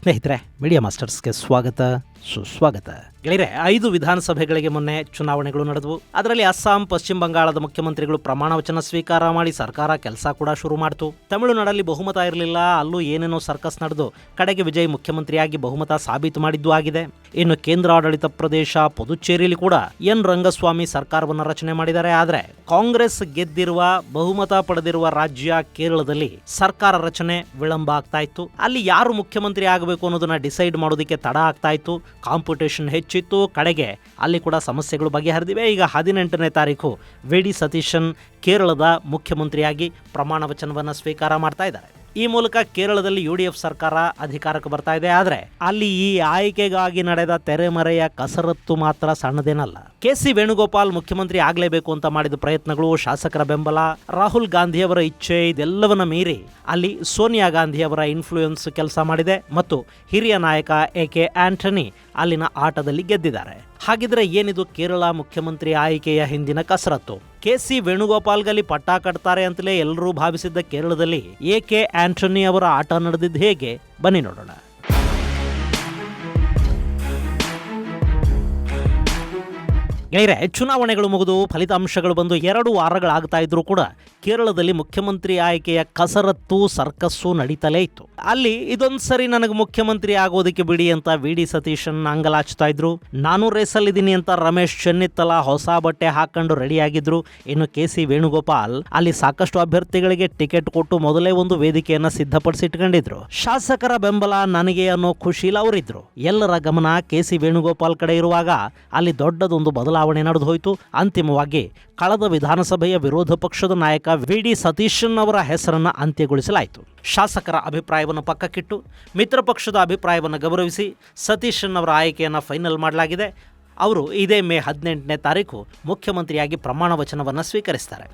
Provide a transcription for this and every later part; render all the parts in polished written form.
ಸ್ನೇಹಿತರೆ, ಮೀಡಿಯಾ ಮಾಸ್ಟರ್ಸ್ಗೆ ಸ್ವಾಗತ, ಸುಸ್ವಾಗತ. ಗೆಳೆಯರೆ, 5 ವಿಧಾನಸಭೆಗಳಿಗೆ ಮೊನ್ನೆ ಚುನಾವಣೆಗಳು ನಡೆದವು. ಅದರಲ್ಲಿ ಅಸ್ಸಾಂ, ಪಶ್ಚಿಮ ಬಂಗಾಳದ ಮುಖ್ಯಮಂತ್ರಿಗಳು ಪ್ರಮಾಣ ವಚನ ಸ್ವೀಕಾರ ಮಾಡಿ ಸರ್ಕಾರ ಕೆಲಸ ಕೂಡ ಶುರು ಮಾಡಿತು. ತಮಿಳುನಾಡಲ್ಲಿ ಬಹುಮತ ಇರಲಿಲ್ಲ, ಅಲ್ಲೂ ಏನೇನೋ ಸರ್ಕಸ್ ನಡೆದು ಕಡೆಗೆ ವಿಜಯ್ ಮುಖ್ಯಮಂತ್ರಿಯಾಗಿ ಬಹುಮತ ಸಾಬೀತು ಮಾಡಿದ್ದು ಆಗಿದೆ. ಇನ್ನು ಕೇಂದ್ರಾಡಳಿತ ಪ್ರದೇಶ ಪುದುಚೇರಿಯಲ್ಲಿ ಕೂಡ ಎನ್ ರಂಗಸ್ವಾಮಿ ಸರ್ಕಾರವನ್ನು ರಚನೆ ಮಾಡಿದ್ದಾರೆ. ಆದರೆ ಕಾಂಗ್ರೆಸ್ ಗೆದ್ದಿರುವ, ಬಹುಮತ ಪಡೆದಿರುವ ರಾಜ್ಯ ಕೇರಳದಲ್ಲಿ ಸರ್ಕಾರ ರಚನೆ ವಿಳಂಬ ಆಗ್ತಾ ಇತ್ತು. ಅಲ್ಲಿ ಯಾರು ಮುಖ್ಯಮಂತ್ರಿ ಆಗಬೇಕು ಅನ್ನೋದನ್ನ ಡಿಸೈಡ್ ಮಾಡೋದಕ್ಕೆ ತಡ ಆಗ್ತಾ ಇತ್ತು. ಕಾಂಪಿಟೇಷನ್ ಹೆಚ್ಚಿತ್ತು. ಕಡೆಗೆ ಅಲ್ಲಿ ಕೂಡ ಸಮಸ್ಯೆಗಳು ಬಗೆಹರಿದಿವೆ. ಈಗ 18ನೇ ತಾರೀಕು ವಿ.ಡಿ. ಸತೀಶನ್ ಕೇರಳದ ಮುಖ್ಯಮಂತ್ರಿಯಾಗಿ ಪ್ರಮಾಣ ವಚನವನ್ನು ಸ್ವೀಕಾರ ಮಾಡ್ತಾ ಇದ್ದಾರೆ. ಈ ಮೂಲಕ ಕೇರಳದಲ್ಲಿ UDF ಸರ್ಕಾರ ಅಧಿಕಾರಕ್ಕೆ ಬರ್ತಾ ಇದೆ. ಆದರೆ ಅಲ್ಲಿ ಈ ಆಯ್ಕೆಗಾಗಿ ನಡೆದ ತೆರೆಮರೆಯ ಕಸರತ್ತು ಮಾತ್ರ ಸಣ್ಣದೇನಲ್ಲ. KC ವೇಣುಗೋಪಾಲ್ ಮುಖ್ಯಮಂತ್ರಿ ಆಗಲೇಬೇಕು ಅಂತ ಮಾಡಿದ ಪ್ರಯತ್ನಗಳು, ಶಾಸಕರ ಬೆಂಬಲ, ರಾಹುಲ್ ಗಾಂಧಿಯವರ ಇಚ್ಛೆ, ಇದೆಲ್ಲವನ್ನ ಮೀರಿ ಅಲ್ಲಿ ಸೋನಿಯಾ ಗಾಂಧಿಯವರ ಇನ್ಫ್ಲೂಯೆನ್ಸ್ ಕೆಲಸ ಮಾಡಿದೆ ಮತ್ತು ಹಿರಿಯ ನಾಯಕ AK ಆಂಟನಿ ಅಲ್ಲಿನ ಆಟದಲ್ಲಿ ಗೆದ್ದಿದ್ದಾರೆ. ಹಾಗಿದ್ರೆ ಏನಿದು ಕೇರಳ ಮುಖ್ಯಮಂತ್ರಿ ಆಯ್ಕೆಯ ಹಿಂದಿನ ಕಸರತ್ತು? KC ವೇಣುಗೋಪಾಲ್ಗಲ್ಲಿ ಪಟ್ಟ ಕಟ್ತಾರೆ ಅಂತಲೇ ಎಲ್ಲರೂ ಭಾವಿಸಿದ್ದ ಕೇರಳದಲ್ಲಿ AK ಆಂಟನಿ ಅವರ ಆಟ ನಡೆದಿದ್ದು ಹೇಗೆ? ಬನ್ನಿ ನೋಡೋಣ. ಗೆಳೆಯರೆ, ಚುನಾವಣೆಗಳು ಮುಗಿದು ಫಲಿತಾಂಶಗಳು ಬಂದು 2 ವಾರಗಳಾಗ್ತಾ ಇದ್ರೂ ಕೂಡ ಕೇರಳದಲ್ಲಿ ಮುಖ್ಯಮಂತ್ರಿ ಆಯ್ಕೆಯ ಕಸರತ್ತು, ಸರ್ಕಸ್ಸು ನಡೀತಲೇ ಇತ್ತು. ಅಲ್ಲಿ ಇದೊಂದು ಸರಿ ನನಗೆ ಮುಖ್ಯಮಂತ್ರಿ ಆಗೋದಕ್ಕೆ ಬಿಡಿ ಅಂತ ವಿ.ಡಿ. ಸತೀಶನ್ ಅಂಗಲಾಚ್ತಾ ಇದ್ರು. ನಾನು ರೇಸಲ್ಲಿದ್ದೀನಿ ಅಂತ ರಮೇಶ್ ಚೆನ್ನಿತ್ತಲ ಹೊಸ ಬಟ್ಟೆ ಹಾಕೊಂಡು ರೆಡಿಯಾಗಿದ್ರು. ಇನ್ನು KC ವೇಣುಗೋಪಾಲ್ ಅಲ್ಲಿ ಸಾಕಷ್ಟು ಅಭ್ಯರ್ಥಿಗಳಿಗೆ ಟಿಕೆಟ್ ಕೊಟ್ಟು ಮೊದಲೇ ಒಂದು ವೇದಿಕೆಯನ್ನ ಸಿದ್ಧಪಡಿಸಿಟ್ಕೊಂಡಿದ್ರು. ಶಾಸಕರ ಬೆಂಬಲ ನನಗೆ ಅನ್ನೋ ಖುಷಿಲಿ ಅವರಿದ್ರು. ಎಲ್ಲರ ಗಮನ KC ವೇಣುಗೋಪಾಲ್ ಕಡೆ ಇರುವಾಗ ಅಲ್ಲಿ ದೊಡ್ಡದೊಂದು ಬದಲಾವಣೆ ನಡೆದು ಹೋಯಿತು. ಅಂತಿಮವಾಗಿ ಕಳೆದ ವಿಧಾನಸಭೆಯ ವಿರೋಧ ಪಕ್ಷದ ನಾಯಕ ವಿ.ಡಿ. ಸತೀಶನ್ ಅವರ ಹೆಸರನ್ನ ಅಂತ್ಯಗೊಳಿಸಲಾಯಿತು. ಶಾಸಕರ ಅಭಿಪ್ರಾಯವನ್ನು ಪಕ್ಕಕ್ಕಿಟ್ಟು ಮಿತ್ರ ಪಕ್ಷದ ಅಭಿಪ್ರಾಯವನ್ನು ಗೌರವಿಸಿ ಸತೀಶನ್ ಅವರ ಆಯ್ಕೆಯನ್ನು ಫೈನಲ್ ಮಾಡಲಾಗಿದೆ. ಅವರು ಇದೇ ಮೇ 18ನೇ ತಾರೀಕು ಮುಖ್ಯಮಂತ್ರಿಯಾಗಿ ಪ್ರಮಾಣ ವಚನವನ್ನು ಸ್ವೀಕರಿಸ್ತಾರೆ.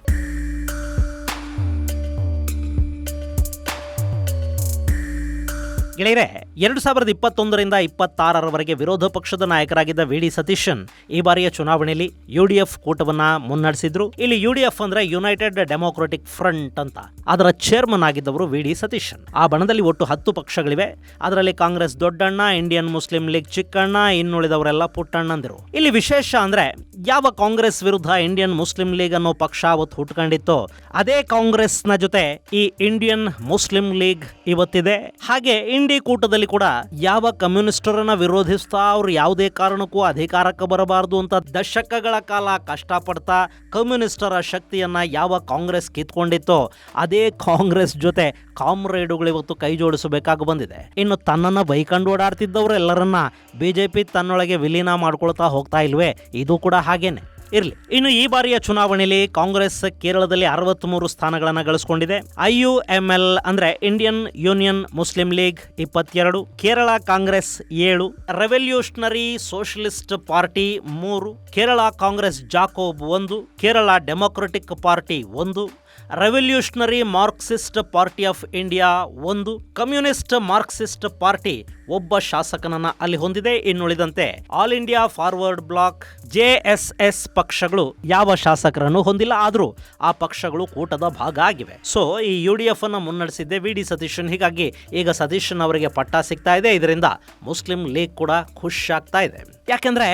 ಗೆಳೆಯರೆ, 2021ರಿಂದ 26ರವರೆಗೆ ವಿರೋಧ ಪಕ್ಷದ ನಾಯಕರಾಗಿದ್ದ ವಿ.ಡಿ. ಸತೀಶನ್ ಈ ಬಾರಿಯ ಚುನಾವಣೆಯಲ್ಲಿ UDF ಕೂಟವನ್ನ ಮುನ್ನಡೆಸಿದ್ರು. ಇಲ್ಲಿ UDF ಅಂದ್ರೆ ಯುನೈಟೆಡ್ ಡೆಮೊಕ್ರೆಟಿಕ್ ಫ್ರಂಟ್ ಅಂತ. ಅದರ ಚೇರ್ಮನ್ ಆಗಿದ್ದವರು ವಿ.ಡಿ. ಸತೀಶನ್. ಆ ಬಣದಲ್ಲಿ ಒಟ್ಟು 10 ಪಕ್ಷಗಳಿವೆ. ಅದರಲ್ಲಿ ಕಾಂಗ್ರೆಸ್ ದೊಡ್ಡಣ್ಣ, ಇಂಡಿಯನ್ ಮುಸ್ಲಿಂ ಲೀಗ್ ಚಿಕ್ಕಣ್ಣ, ಇನ್ನುಳಿದವರೆಲ್ಲ ಪುಟ್ಟಣ್ಣಂದಿರು. ಇಲ್ಲಿ ವಿಶೇಷ ಅಂದ್ರೆ ಯಾವ ಕಾಂಗ್ರೆಸ್ ವಿರುದ್ಧ ಇಂಡಿಯನ್ ಮುಸ್ಲಿಂ ಲೀಗ್ ಅನ್ನೋ ಪಕ್ಷ ಅವತ್ತು ಹುಟ್ಕೊಂಡಿತ್ತೋ ಅದೇ ಕಾಂಗ್ರೆಸ್ನ ಜೊತೆ ಈ ಇಂಡಿಯನ್ ಮುಸ್ಲಿಂ ಲೀಗ್ ಇವತ್ತಿದೆ. ಹಾಗೆ ಇಂಡಿ ಕೂಟದಲ್ಲಿ ಕೂಡ ಯಾವ ಕಮ್ಯುನಿಸ್ಟರನ್ನ ವಿರೋಧಿಸ್ತಾ ಅವ್ರು ಯಾವುದೇ ಕಾರಣಕ್ಕೂ ಅಧಿಕಾರಕ್ಕೆ ಬರಬಾರದು ಅಂತ ದಶಕಗಳ ಕಾಲ ಕಷ್ಟಪಡ್ತಾ ಕಮ್ಯುನಿಸ್ಟರ ಶಕ್ತಿಯನ್ನ ಯಾವ ಕಾಂಗ್ರೆಸ್ ಕಿತ್ಕೊಂಡಿತ್ತೋ ಅದೇ ಕಾಂಗ್ರೆಸ್ ಜೊತೆ ಕಾಮ್ರೇಡುಗಳು ಇವತ್ತು ಕೈ ಜೋಡಿಸಬೇಕಾಗಿ ಬಂದಿದೆ. ಇನ್ನು ತನ್ನನ್ನ ಬೈಕಂಡು ಓಡಾಡ್ತಿದ್ದವರೆಲ್ಲರನ್ನ BJP ತನ್ನೊಳಗೆ ವಿಲೀನ ಮಾಡ್ಕೊಳ್ತಾ ಹೋಗ್ತಾ ಇಲ್ವೇ? ಇದು ಕೂಡ ಹಾಗೇನೆ ಇರ್ಲಿ. ಇನ್ನು ಈ ಬಾರಿಯ ಚುನಾವಣೆಯಲ್ಲಿ ಕಾಂಗ್ರೆಸ್ ಕೇರಳದಲ್ಲಿ 63 ಸ್ಥಾನಗಳನ್ನು ಗಳಿಸಿಕೊಂಡಿದೆ. IUML ಅಂದ್ರೆ ಇಂಡಿಯನ್ ಯೂನಿಯನ್ ಮುಸ್ಲಿಂ ಲೀಗ್ 22, ಕೇರಳ ಕಾಂಗ್ರೆಸ್ 7, ರೆವಲ್ಯೂಷನರಿ ಸೋಷಲಿಸ್ಟ್ ಪಾರ್ಟಿ 3, ಕೇರಳ ಕಾಂಗ್ರೆಸ್ ಜಾಕೋಬ್ 1, ಕೇರಳ ಡೆಮೊಕ್ರೆಟಿಕ್ ಪಾರ್ಟಿ 1, ರೆವಲ್ಯೂಷನರಿ ಮಾರ್ಕ್ಸಿಸ್ಟ್ ಪಾರ್ಟಿ ಆಫ್ ಇಂಡಿಯಾ 1, ಕಮ್ಯುನಿಸ್ಟ್ ಮಾರ್ಕ್ಸಿಸ್ಟ್ ಪಾರ್ಟಿ ಒಬ್ಬ ಶಾಸಕನನ್ನ ಅಲ್ಲಿ ಹೊಂದಿದೆ. ಇನ್ನುಳಿದಂತೆ ಆಲ್ ಇಂಡಿಯಾ ಫಾರ್ವರ್ಡ್ ಬ್ಲಾಕ್, JSS ಪಕ್ಷಗಳು ಯಾವ ಶಾಸಕರನ್ನು ಹೊಂದಿಲ್ಲ. ಆದರೂ ಆ ಪಕ್ಷಗಳು ಕೂಟದ ಭಾಗ ಆಗಿವೆ. ಸೊ ಈ UDF ಅನ್ನು ಮುನ್ನಡೆಸಿದ್ದೆ ವಿ.ಡಿ. ಸತೀಶನ್. ಹೀಗಾಗಿ ಈಗ ಸತೀಶನ್ ಅವರಿಗೆ ಪಟ್ಟ ಸಿಗ್ತಾ ಇದೆ. ಇದರಿಂದ ಮುಸ್ಲಿಂ ಲೀಗ್ ಕೂಡ ಖುಷಿ ಆಗ್ತಾ ಇದೆ. ಯಾಕೆಂದ್ರೆ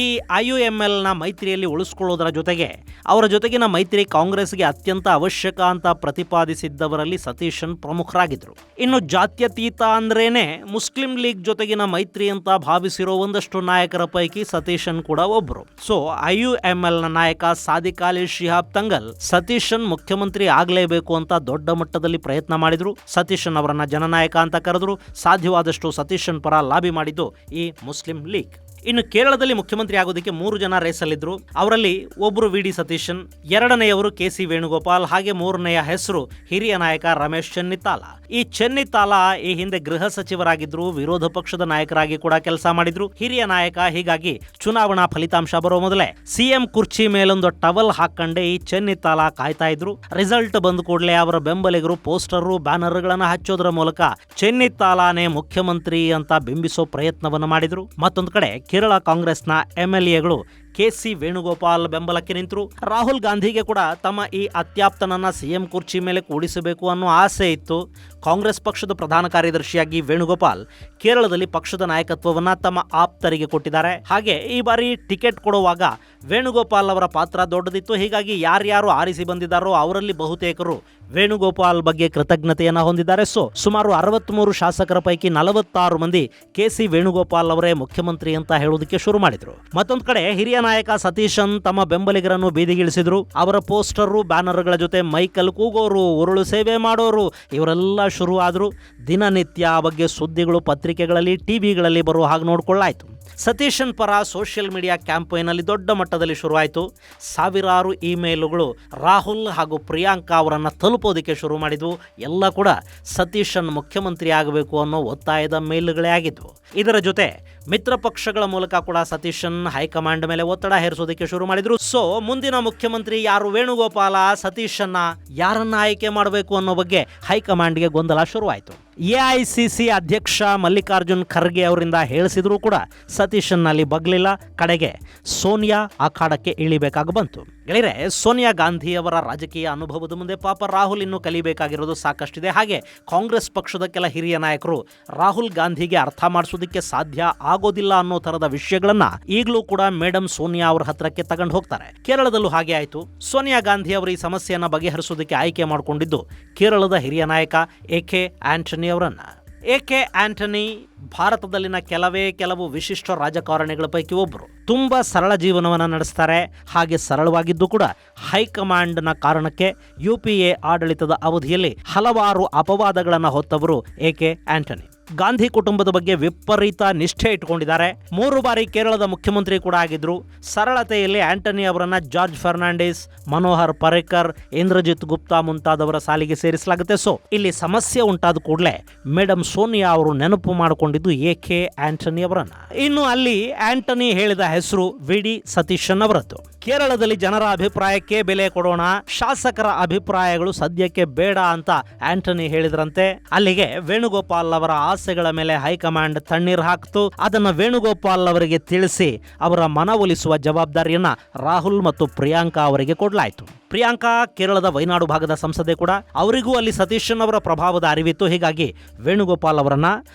ಈ IUML ನ ಮೈತ್ರಿಯಲ್ಲಿ ಉಳಿಸ್ಕೊಳ್ಳೋದರ ಜೊತೆಗೆ ಅವರ ಜೊತೆಗಿನ ಮೈತ್ರಿ ಕಾಂಗ್ರೆಸ್ಗೆ ಅತ್ಯಂತ ಅವಶ್ಯಕ ಅಂತ ಪ್ರತಿಪಾದಿಸಿದ್ದವರಲ್ಲಿ ಸತೀಶನ್ ಪ್ರಮುಖರಾಗಿದ್ದರು. ಇನ್ನು ಜಾತ್ಯತೀತ ಅಂದ್ರೇನೆ ಮುಸ್ಲಿಂ ಲೀಗ್ ಜೊತೆಗಿನ ಮೈತ್ರಿ ಅಂತ ಭಾವಿಸಿರೋ ಒಂದಷ್ಟು ನಾಯಕರ ಪೈಕಿ ಸತೀಶನ್ ಕೂಡ ಒಬ್ರು. ಸೊ IUML ನ ನಾಯಕ ಸಾದಿಕ್ ಅಲಿ ಶಿಹಾಬ್ ತಂಗಲ್ ಸತೀಶನ್ ಮುಖ್ಯಮಂತ್ರಿ ಆಗಲೇಬೇಕು ಅಂತ ದೊಡ್ಡ ಮಟ್ಟದಲ್ಲಿ ಪ್ರಯತ್ನ ಮಾಡಿದ್ರು. ಸತೀಶನ್ ಅವರನ್ನ ಜನನಾಯಕ ಅಂತ ಕರೆದ್ರು. ಸಾಧ್ಯವಾದಷ್ಟು ಸತೀಶನ್ ಪರ ಲಾಬಿ ಮಾಡಿದ್ದು ಈ ಮುಸ್ಲಿಂ ಲೀಗ್. ಇನ್ನು ಕೇರಳದಲ್ಲಿ ಮುಖ್ಯಮಂತ್ರಿ ಆಗೋದಕ್ಕೆ 3 ಜನ ರೇಸಲ್ಲಿದ್ರು. ಅವರಲ್ಲಿ ಒಬ್ಬರು ವಿ.ಡಿ. ಸತೀಶನ್, ಎರಡನೆಯವರು KC ವೇಣುಗೋಪಾಲ್, ಹಾಗೆ ಮೂರನೆಯ ಹೆಸರು ಹಿರಿಯ ನಾಯಕ ರಮೇಶ್ ಚೆನ್ನಿತ್ತಾಲ. ಈ ಚೆನ್ನಿತ್ತಾಲ ಈ ಹಿಂದೆ ಗೃಹ ಸಚಿವರಾಗಿದ್ರು, ವಿರೋಧ ಪಕ್ಷದ ನಾಯಕರಾಗಿ ಕೂಡ ಕೆಲಸ ಮಾಡಿದ್ರು, ಹಿರಿಯ ನಾಯಕ. ಹೀಗಾಗಿ ಚುನಾವಣಾ ಫಲಿತಾಂಶ ಬರೋ ಮೊದಲೇ CM ಕುರ್ಚಿ ಮೇಲೊಂದು ಟವಲ್ ಹಾಕೊಂಡೆ ಈ ಚೆನ್ನಿತ್ತಾಲ ಕಾಯ್ತಾ ಇದ್ರು. ರಿಸಲ್ಟ್ ಬಂದ ಕೂಡಲೇ ಅವರ ಬೆಂಬಲಿಗರು ಪೋಸ್ಟರ್, ಬ್ಯಾನರ್ಗಳನ್ನು ಹಚ್ಚೋದ್ರ ಮೂಲಕ ಚೆನ್ನಿತ್ತಾಲಾನೇ ಮುಖ್ಯಮಂತ್ರಿ ಅಂತ ಬಿಂಬಿಸೋ ಪ್ರಯತ್ನವನ್ನು ಮಾಡಿದ್ರು. ಮತ್ತೊಂದು ಕಡೆ ಕೇರಳ ಕಾಂಗ್ರೆಸ್ನ MLAಗಳು KC ವೇಣುಗೋಪಾಲ್ ಬೆಂಬಲಕ್ಕೆ ನಿಂತರು. ರಾಹುಲ್ ಗಾಂಧಿಗೆ ಕೂಡ ತಮ್ಮ ಈ ಅತ್ಯಾಪ್ತನನ್ನ ಸಿಎಂ ಕುರ್ಚಿ ಮೇಲೆ ಕೂಡಿಸಬೇಕು ಅನ್ನೋ ಆಸೆ ಇತ್ತು. ಕಾಂಗ್ರೆಸ್ ಪಕ್ಷದ ಪ್ರಧಾನ ಕಾರ್ಯದರ್ಶಿಯಾಗಿ ವೇಣುಗೋಪಾಲ್ ಕೇರಳದಲ್ಲಿ ಪಕ್ಷದ ನಾಯಕತ್ವವನ್ನ ತಮ್ಮ ಆಪ್ತರಿಗೆ ಕೊಟ್ಟಿದ್ದಾರೆ. ಹಾಗೆ ಈ ಬಾರಿ ಟಿಕೆಟ್ ಕೊಡುವಾಗ ವೇಣುಗೋಪಾಲ್ ಅವರ ಪಾತ್ರ ದೊಡ್ಡದಿತ್ತು. ಹೀಗಾಗಿ ಯಾರ್ಯಾರು ಆರಿಸಿ ಬಂದಿದ್ದಾರೋ ಅವರಲ್ಲಿ ಬಹುತೇಕರು ವೇಣುಗೋಪಾಲ್ ಬಗ್ಗೆ ಕೃತಜ್ಞತೆಯನ್ನ ಹೊಂದಿದ್ದಾರೆ. ಸುಮಾರು 63 ಶಾಸಕರ ಪೈಕಿ 46 ಮಂದಿ KC ವೇಣುಗೋಪಾಲ್ ಅವರೇ ಮುಖ್ಯಮಂತ್ರಿ ಅಂತ ಹೇಳೋದಕ್ಕೆ ಶುರು ಮಾಡಿದ್ರು. ಮತ್ತೊಂದು ಕಡೆ ಹಿರಿಯ ನಾಯಕ ಸತೀಶನ್ ತಮ್ಮ ಬೆಂಬಲಿಗರನ್ನು ಬೀದಿಗಿಳಿಸಿದ್ರು. ಅವರ ಪೋಸ್ಟರ್ ಬ್ಯಾನರ್ಗಳ ಜೊತೆ ಮೈಕಲ್ ಕೂಗೋರು, ಉರುಳು ಸೇವೆ ಮಾಡೋರು ಇವರೆಲ್ಲ ಶುರು ಆದ್ರು. ದಿನನಿತ್ಯ ಆ ಬಗ್ಗೆ ಸುದ್ದಿಗಳು ಪತ್ರಿಕೆಗಳಲ್ಲಿ ಟಿವಿಗಳಲ್ಲಿ ಬರುವ ಹಾಗೆ ನೋಡ್ಕೊಳ್ಳಾಯ್ತು. ಸತೀಶನ್ ಪರ ಸೋಷಿಯಲ್ ಮೀಡಿಯಾ ಕ್ಯಾಂಪೇನ್ ಅಲ್ಲಿ ದೊಡ್ಡ ಮಟ್ಟದಲ್ಲಿ ಶುರುವಾಯಿತು. ಸಾವಿರಾರು ಇಮೇಲ್ಗಳು ರಾಹುಲ್ ಹಾಗೂ ಪ್ರಿಯಾಂಕಾ ಅವರನ್ನು ತಲುಪೋದಕ್ಕೆ ಶುರು ಮಾಡಿದ್ವು. ಎಲ್ಲ ಕೂಡ ಸತೀಶನ್ ಮುಖ್ಯಮಂತ್ರಿ ಆಗಬೇಕು ಅನ್ನೋ ಒತ್ತಾಯದ ಮೇಲ್ಗಳೇ ಆಗಿದ್ವು. ಇದರ ಜೊತೆ ಮಿತ್ರ ಪಕ್ಷಗಳ ಮೂಲಕ ಕೂಡ ಸತೀಶನ್ ಹೈಕಮಾಂಡ್ ಮೇಲೆ ಒತ್ತಡ ಹೇರಿಸೋದಕ್ಕೆ ಶುರು ಮಾಡಿದ್ರು. ಮುಂದಿನ ಮುಖ್ಯಮಂತ್ರಿ ಯಾರು, ವೇಣುಗೋಪಾಲ, ಸತೀಶನ್ನ ಯಾರನ್ನ ಆಯ್ಕೆ ಮಾಡಬೇಕು ಅನ್ನೋ ಬಗ್ಗೆ ಹೈಕಮಾಂಡ್ಗೆ ಗೊಂದಲ ಶುರುವಾಯಿತು. AICC ಅಧ್ಯಕ್ಷ ಮಲ್ಲಿಕಾರ್ಜುನ್ ಖರ್ಗೆ ಅವರಿಂದ ಹೇಳಿಸಿದ್ರು ಕೂಡ ಸತೀಶನ್ನಲ್ಲಿ ಬಗ್ಲಿಲ್ಲ. ಕಡೆಗೆ ಸೋನಿಯಾ ಅಖಾಡಕ್ಕೆ ಇಳಿಬೇಕಾಗಿ ಬಂತು. ಗೆಳೆಯರೆ, ಸೋನಿಯಾ ಗಾಂಧಿ ಅವರ ರಾಜಕೀಯ ಅನುಭವದ ಮುಂದೆ ಪಾಪ ರಾಹುಲ್ ಇನ್ನೂ ಕಲಿಬೇಕಾಗಿರೋದು ಸಾಕಷ್ಟಿದೆ. ಹಾಗೆ ಕಾಂಗ್ರೆಸ್ ಪಕ್ಷದ ಕೆಲ ಹಿರಿಯ ನಾಯಕರು ರಾಹುಲ್ ಗಾಂಧಿಗೆ ಅರ್ಥ ಮಾಡಿಸೋದಕ್ಕೆ ಸಾಧ್ಯ ಆಗೋದಿಲ್ಲ ಅನ್ನೋ ತರದ ವಿಷಯಗಳನ್ನ ಈಗಲೂ ಕೂಡ ಮೇಡಮ್ ಸೋನಿಯಾ ಅವರ ಹತ್ರಕ್ಕೆ ತಗೊಂಡು ಹೋಗ್ತಾರೆ. ಕೇರಳದಲ್ಲೂ ಹಾಗೆ ಆಯಿತು. ಸೋನಿಯಾ ಗಾಂಧಿ ಅವರು ಈ ಸಮಸ್ಯೆಯನ್ನ ಬಗೆಹರಿಸೋದಕ್ಕೆ ಆಯ್ಕೆ ಮಾಡಿಕೊಂಡಿದ್ದು ಕೇರಳದ ಹಿರಿಯ ನಾಯಕ AK ಆಂಟನಿ ಅವರನ್ನ. AK ಆಂಟನಿ ಭಾರತದಲ್ಲಿನ ಕೆಲವು ವಿಶಿಷ್ಟ ರಾಜಕಾರಣಿಗಳ ಪೈಕಿ ಒಬ್ಬರು. ತುಂಬಾ ಸರಳ ಜೀವನವನ್ನು ನಡೆಸ್ತಾರೆ. ಹಾಗೆ ಸರಳವಾಗಿದ್ದು ಕೂಡ ಹೈಕಮಾಂಡ್ನ ಕಾರಣಕ್ಕೆ UPA ಆಡಳಿತದ ಅವಧಿಯಲ್ಲಿ ಹಲವಾರು ಅಪವಾದಗಳನ್ನು ಹೊತ್ತವರು AK ಆಂಟನಿ. ಗಾಂಧಿ ಕುಟುಂಬದ ಬಗ್ಗೆ ವಿಪರೀತ ನಿಷ್ಠೆ ಇಟ್ಕೊಂಡಿದ್ದಾರೆ. 3 ಬಾರಿ ಕೇರಳದ ಮುಖ್ಯಮಂತ್ರಿ ಕೂಡ ಆಗಿದ್ರು. ಸರಳತೆಯಲ್ಲಿ ಆಂಟನಿ ಅವರನ್ನ ಜಾರ್ಜ್ ಫರ್ನಾಂಡಿಸ್, ಮನೋಹರ್ ಪರ್ರಿಕರ್, ಇಂದ್ರಜಿತ್ ಗುಪ್ತಾ ಮುಂತಾದವರ ಸಾಲಿಗೆ ಸೇರಿಸಲಾಗುತ್ತೆ. ಇಲ್ಲಿ ಸಮಸ್ಯೆ ಉಂಟಾದ ಕೂಡಲೇ ಮೇಡಮ್ ಸೋನಿಯಾ ಅವರು ನೆನಪು ಮಾಡಿಕೊಂಡಿದ್ದು AK ಆಂಟನಿ ಅವರನ್ನ. ಇನ್ನು ಅಲ್ಲಿ ಆಂಟನಿ ಹೇಳಿದ ಹೆಸರು VD ಸತೀಶನ್ ಅವರದ್ದು. ಕೇರಳದಲ್ಲಿ ಜನರ ಅಭಿಪ್ರಾಯಕ್ಕೆ ಬೆಲೆ ಕೊಡೋಣ, ಶಾಸಕರ ಅಭಿಪ್ರಾಯಗಳು ಸದ್ಯಕ್ಕೆ ಬೇಡ ಅಂತ ಆಂಟನಿ ಹೇಳಿದ್ರಂತೆ. ಅಲ್ಲಿಗೆ ವೇಣುಗೋಪಾಲ್ ಅವರ ಆಸೆಗಳ ಮೇಲೆ ಹೈಕಮಾಂಡ್ ತಣ್ಣೀರು ಹಾಕ್ತು. ಅದನ್ನು ವೇಣುಗೋಪಾಲ್ ಅವರಿಗೆ ತಿಳಿಸಿ ಅವರ ಮನವೊಲಿಸುವ ಜವಾಬ್ದಾರಿಯನ್ನ ರಾಹುಲ್ ಮತ್ತು ಪ್ರಿಯಾಂಕಾ ಅವರಿಗೆ ಕೊಡಲಾಯಿತು. ಪ್ರಿಯಾಂಕಾ ಕೇರಳದ ವೈನಾಡು ಭಾಗದ ಸಂಸದೆ ಕೂಡ. ಅವರಿಗೂ ಅಲ್ಲಿ ಸತೀಶನ್ ಅವರ ಪ್ರಭಾವದ ಅರಿವಿತ್ತು. ಹೀಗಾಗಿ ವೇಣುಗೋಪಾಲ್ ಅವರನ್ನ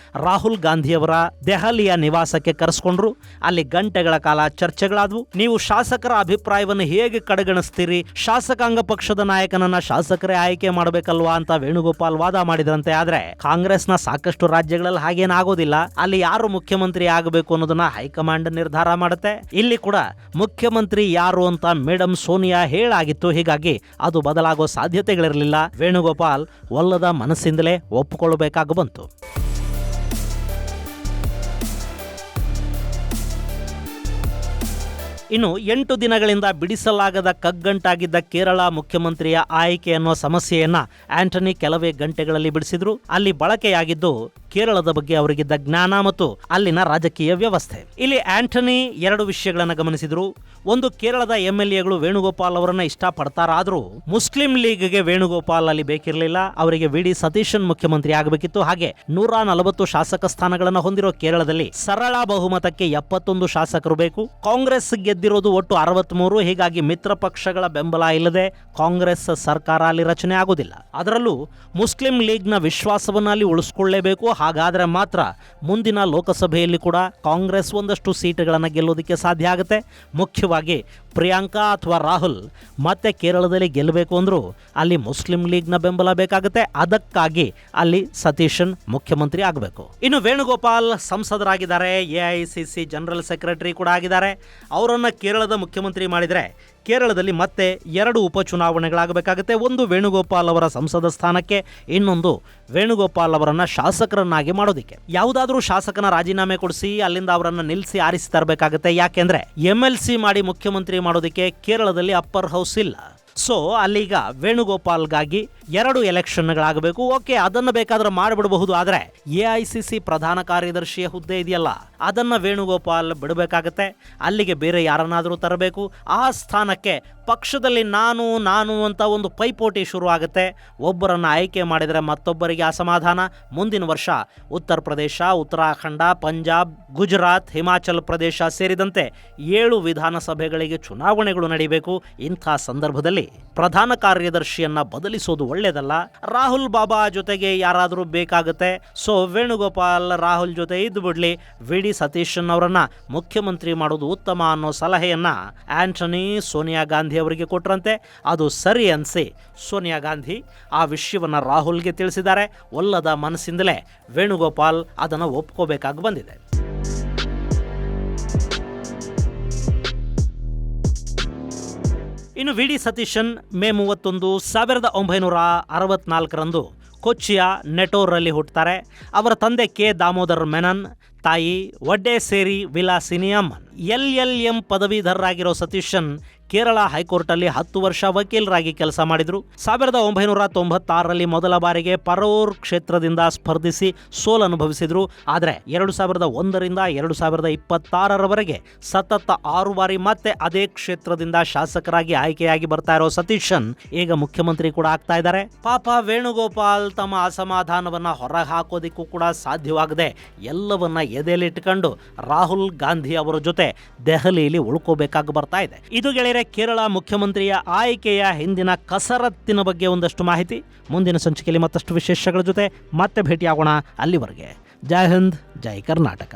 ರಾಹುಲ್ ಗಾಂಧಿ ಅವರ ದೆಹಲಿಯ ನಿವಾಸಕ್ಕೆ ಕರೆಸ್ಕೊಂಡ್ರು. ಅಲ್ಲಿ ಗಂಟೆಗಳ ಕಾಲ ಚರ್ಚೆಗಳಾದವು. ನೀವು ಶಾಸಕರ ಅಭಿಪ್ರಾಯವನ್ನು ಹೇಗೆ ಕಡೆಗಣಿಸ್ತೀರಿ, ಶಾಸಕಾಂಗ ಪಕ್ಷದ ನಾಯಕನನ್ನ ಶಾಸಕರೇ ಆಯ್ಕೆ ಮಾಡಬೇಕಲ್ವಾ ಅಂತ ವೇಣುಗೋಪಾಲ್ ವಾದ ಮಾಡಿದ್ರಂತೆ. ಆದ್ರೆ ಕಾಂಗ್ರೆಸ್ನ ಸಾಕಷ್ಟು ರಾಜ್ಯಗಳಲ್ಲಿ ಹಾಗೇನಾಗೋದಿಲ್ಲ. ಅಲ್ಲಿ ಯಾರು ಮುಖ್ಯಮಂತ್ರಿ ಆಗಬೇಕು ಅನ್ನೋದನ್ನ ಹೈಕಮಾಂಡ್ ನಿರ್ಧಾರ ಮಾಡುತ್ತೆ. ಇಲ್ಲಿ ಕೂಡ ಮುಖ್ಯಮಂತ್ರಿ ಯಾರು ಅಂತ ಮೇಡಮ್ ಸೋನಿಯಾ ಹೇಳಾಗಿತ್ತು. ಹೀಗಾಗಿ ಅದು ಬದಲಾಗೋ ಸಾಧ್ಯತೆಗಳಿರಲಿಲ್ಲ. ವೇಣುಗೋಪಾಲ್ ಒಲ್ಲದ ಮನಸ್ಸಿಂದಲೇ ಒಪ್ಪಿಕೊಳ್ಳಬೇಕಾಗಿ ಬಂತು. ಇನ್ನು 8 ದಿನಗಳಿಂದ ಬಿಡಿಸಲಾಗದ ಕಗ್ಗಂಟಾಗಿದ್ದ ಕೇರಳ ಮುಖ್ಯಮಂತ್ರಿಯ ಆಯ್ಕೆ ಅನ್ನೋ ಸಮಸ್ಯೆಯನ್ನ ಆಂಟನಿ ಕೆಲವೇ ಗಂಟೆಗಳಲ್ಲಿ ಬಿಡಿಸಿದ್ರು. ಅಲ್ಲಿ ಬಳಕೆಯಾಗಿದ್ದು ಕೇರಳದ ಬಗ್ಗೆ ಅವರಿಗಿದ್ದ ಜ್ಞಾನ ಮತ್ತು ಅಲ್ಲಿನ ರಾಜಕೀಯ ವ್ಯವಸ್ಥೆ. ಇಲ್ಲಿ ಆಂಟನಿ 2 ವಿಷಯಗಳನ್ನು ಗಮನಿಸಿದ್ರು. ಒಂದು, ಕೇರಳದ MLAಗಳು ವೇಣುಗೋಪಾಲ್ ಅವರನ್ನ ಇಷ್ಟಪಡ್ತಾರಾದ್ರೂ ಮುಸ್ಲಿಂ ಲೀಗ್ಗೆ ವೇಣುಗೋಪಾಲ್ ಅಲ್ಲಿ ಬೇಕಿರಲಿಲ್ಲ. ಅವರಿಗೆ VD ಸತೀಶನ್ ಮುಖ್ಯಮಂತ್ರಿ ಆಗಬೇಕಿತ್ತು. ಹಾಗೆ 140 ಶಾಸಕ ಸ್ಥಾನಗಳನ್ನು ಹೊಂದಿರೋ ಕೇರಳದಲ್ಲಿ ಸರಳ ಬಹುಮತಕ್ಕೆ 71 ಶಾಸಕರು ಬೇಕು. ಕಾಂಗ್ರೆಸ್ ಗೆದ್ದಿರೋದು ಒಟ್ಟು 63. ಹೀಗಾಗಿ ಮಿತ್ರ ಪಕ್ಷಗಳ ಬೆಂಬಲ ಇಲ್ಲದೆ ಕಾಂಗ್ರೆಸ್ ಸರ್ಕಾರ ಅಲ್ಲಿ ರಚನೆ ಆಗೋದಿಲ್ಲ. ಅದರಲ್ಲೂ ಮುಸ್ಲಿಂ ಲೀಗ್ನ ವಿಶ್ವಾಸವನ್ನ ಅಲ್ಲಿ ಉಳಿಸ್ಕೊಳ್ಳೇಬೇಕು. ಹಾಗಾದ್ರೆ ಮಾತ್ರ ಮುಂದಿನ ಲೋಕಸಭೆಯಲ್ಲಿ ಕೂಡ ಕಾಂಗ್ರೆಸ್ ಒಂದಷ್ಟು ಸೀಟುಗಳನ್ನು ಗೆಲ್ಲೋದಕ್ಕೆ ಸಾಧ್ಯ ಆಗುತ್ತೆ. ಮುಖ್ಯವಾಗಿ ಪ್ರಿಯಾಂಕಾ ಅಥವಾ ರಾಹುಲ್ ಮತ್ತೆ ಕೇರಳದಲ್ಲಿ ಗೆಲ್ಲಬೇಕು ಅಂದ್ರೂ ಅಲ್ಲಿ ಮುಸ್ಲಿಂ ಲೀಗ್ನ ಬೆಂಬಲ ಬೇಕಾಗುತ್ತೆ. ಅದಕ್ಕಾಗಿ ಅಲ್ಲಿ ಸತೀಶನ್ ಮುಖ್ಯಮಂತ್ರಿ ಆಗಬೇಕು. ಇನ್ನು ವೇಣುಗೋಪಾಲ್ ಸಂಸದರಾಗಿದ್ದಾರೆ, AICC ಜನರಲ್ ಸೆಕ್ರೆಟರಿ ಕೂಡ ಆಗಿದ್ದಾರೆ. ಅವರನ್ನು ಕೇರಳದ ಮುಖ್ಯಮಂತ್ರಿ ಮಾಡಿದರೆ ಕೇರಳದಲ್ಲಿ ಮತ್ತೆ 2 ಉಪಚುನಾವಣೆಗಳಾಗಬೇಕಾಗುತ್ತೆ. ಒಂದು ವೇಣುಗೋಪಾಲ್ ಅವರ ಸಂಸದ ಸ್ಥಾನಕ್ಕೆ, ಇನ್ನೊಂದು ವೇಣುಗೋಪಾಲ್ ಅವರನ್ನ ಶಾಸಕರನ್ನಾಗಿ ಮಾಡೋದಕ್ಕೆ. ಯಾವುದಾದ್ರೂ ಶಾಸಕನ ರಾಜೀನಾಮೆ ಕೊಡಿಸಿ ಅಲ್ಲಿಂದ ಅವರನ್ನ ನಿಲ್ಲಿಸಿ ಆರಿಸಿ ತರಬೇಕಾಗುತ್ತೆ. ಯಾಕೆಂದ್ರೆ MLC ಮಾಡಿ ಮುಖ್ಯಮಂತ್ರಿ ಮಾಡೋದಕ್ಕೆ ಕೇರಳದಲ್ಲಿ ಅಪ್ಪರ್ ಹೌಸ್ ಇಲ್ಲ. ಸೊ ಅಲ್ಲೀಗ ವೇಣುಗೋಪಾಲ್ಗಾಗಿ 2 ಎಲೆಕ್ಷನ್ಗಳಾಗಬೇಕು. ಓಕೆ, ಅದನ್ನು ಬೇಕಾದ್ರೆ ಮಾಡಿಬಿಡಬಹುದು. ಆದರೆ AICC ಪ್ರಧಾನ ಕಾರ್ಯದರ್ಶಿಯ ಹುದ್ದೆ ಇದೆಯಲ್ಲ, ಅದನ್ನು ವೇಣುಗೋಪಾಲ್ ಬಿಡಬೇಕಾಗತ್ತೆ. ಅಲ್ಲಿಗೆ ಬೇರೆ ಯಾರನ್ನಾದರೂ ತರಬೇಕು. ಆ ಸ್ಥಾನಕ್ಕೆ ಪಕ್ಷದಲ್ಲಿ ನಾನು ಅಂತ ಒಂದು ಪೈಪೋಟಿ ಶುರು ಆಗುತ್ತೆ. ಒಬ್ಬರನ್ನು ಆಯ್ಕೆ ಮಾಡಿದರೆ ಮತ್ತೊಬ್ಬರಿಗೆ ಅಸಮಾಧಾನ. ಮುಂದಿನ ವರ್ಷ ಉತ್ತರ ಪ್ರದೇಶ, ಉತ್ತರಾಖಂಡ, ಪಂಜಾಬ್, ಗುಜರಾತ್, ಹಿಮಾಚಲ ಪ್ರದೇಶ ಸೇರಿದಂತೆ 7 ವಿಧಾನಸಭೆಗಳಿಗೆ ಚುನಾವಣೆಗಳು ನಡೀಬೇಕು. ಇಂಥ ಸಂದರ್ಭದಲ್ಲಿ ಪ್ರಧಾನ ಕಾರ್ಯದರ್ಶಿಯನ್ನ ಬದಲಿಸೋದು ಒಳ್ಳೆಯದಲ್ಲ. ರಾಹುಲ್ ಬಾಬಾ ಜೊತೆಗೆ ಯಾರಾದರೂ ಬೇಕಾಗುತ್ತೆ. ಸೊ ವೇಣುಗೋಪಾಲ್ ರಾಹುಲ್ ಜೊತೆ ಇದ್ದು ಬಿಡ್ಲಿ, VD ಸತೀಶನ್ ಅವರನ್ನ ಮುಖ್ಯಮಂತ್ರಿ ಮಾಡೋದು ಉತ್ತಮ ಅನ್ನೋ ಸಲಹೆಯನ್ನ ಆಂಟನಿ ಸೋನಿಯಾ ಗಾಂಧಿ ಅವರಿಗೆ ಕೊಟ್ರಂತೆ. ಅದು ಸರಿ ಅನ್ಸಿ ಸೋನಿಯಾ ಗಾಂಧಿ ಆ ವಿಷಯವನ್ನ ರಾಹುಲ್ಗೆ ತಿಳಿಸಿದ್ದಾರೆ. ಒಲ್ಲದ ಮನಸ್ಸಿಂದಲೇ ವೇಣುಗೋಪಾಲ್ ಅದನ್ನು ಒಪ್ಕೋಬೇಕಾಗಿ ಬಂದಿದೆ. ಇನ್ನು VD ಸತೀಶನ್ ಮೇ 31, 1964ರಂದು ಕೊಚ್ಚಿಯ ನೆಟೋರಲ್ಲಿ ಹುಟ್ಟುತ್ತಾರೆ. ಅವರ ತಂದೆ ಕೆ ದಾಮೋದರ್ ಮೆನನ್, ತಾಯಿ ವಡ್ಡೇಸೇರಿ ವಿಲಾಸಿನಿ ಅಮ್ಮನ್. LLM ಪದವೀಧರರಾಗಿರೋ ಸತೀಶನ್ ಕೇರಳ ಹೈಕೋರ್ಟಲ್ಲಿ 10 ವರ್ಷ ವಕೀಲರಾಗಿ ಕೆಲಸ ಮಾಡಿದರು. 1996ರಲ್ಲಿ ಮೊದಲ ಬಾರಿಗೆ ಪರೋರ್ ಕ್ಷೇತ್ರದಿಂದ ಸ್ಪರ್ಧಿಸಿ ಸೋಲನುಭವಿಸಿದರು. ಆದರೆ 2001ರಿಂದ 2026ರವರೆಗೆ ಸತತ 6 ಬಾರಿ ಮತ್ತೆ ಅದೇ ಕ್ಷೇತ್ರದಿಂದ ಶಾಸಕರಾಗಿ ಆಯ್ಕೆಯಾಗಿ ಬರ್ತಾ ಇರೋ ಸತೀಶನ್ ಈಗ ಮುಖ್ಯಮಂತ್ರಿ ಕೂಡ ಆಗ್ತಾ ಇದ್ದಾರೆ. ಪಾಪ ವೇಣುಗೋಪಾಲ್ ತಮ್ಮ ಅಸಮಾಧಾನವನ್ನ ಹೊರಗೆ ಹಾಕೋದಿಕ್ಕೂ ಕೂಡ ಸಾಧ್ಯವಾಗದೆ ಎಲ್ಲವನ್ನ ಎದೆಯಲ್ಲಿಟ್ಟುಕೊಂಡು ರಾಹುಲ್ ಗಾಂಧಿ ಅವರ ಜೊತೆ ದೆಹಲಿಯಲ್ಲಿ ಉಳ್ಕೋಬೇಕಾಗಿ ಬರ್ತಾ ಇದೆ. ಇದು ಗೆಳೆಯರೆ ಕೇರಳ ಮುಖ್ಯಮಂತ್ರಿಯ ಆಯ್ಕೆಯ ಹಿಂದಿನ ಕಸರತ್ತಿನ ಬಗ್ಗೆ ಒಂದಷ್ಟು ಮಾಹಿತಿ. ಮುಂದಿನ ಸಂಚಿಕೆಯಲ್ಲಿ ಮತ್ತಷ್ಟು ವಿಶೇಷಗಳ ಜೊತೆ ಮತ್ತೆ ಭೇಟಿಯಾಗೋಣ. ಅಲ್ಲಿವರೆಗೆ ಜೈ ಹಿಂದ್, ಜೈ ಕರ್ನಾಟಕ.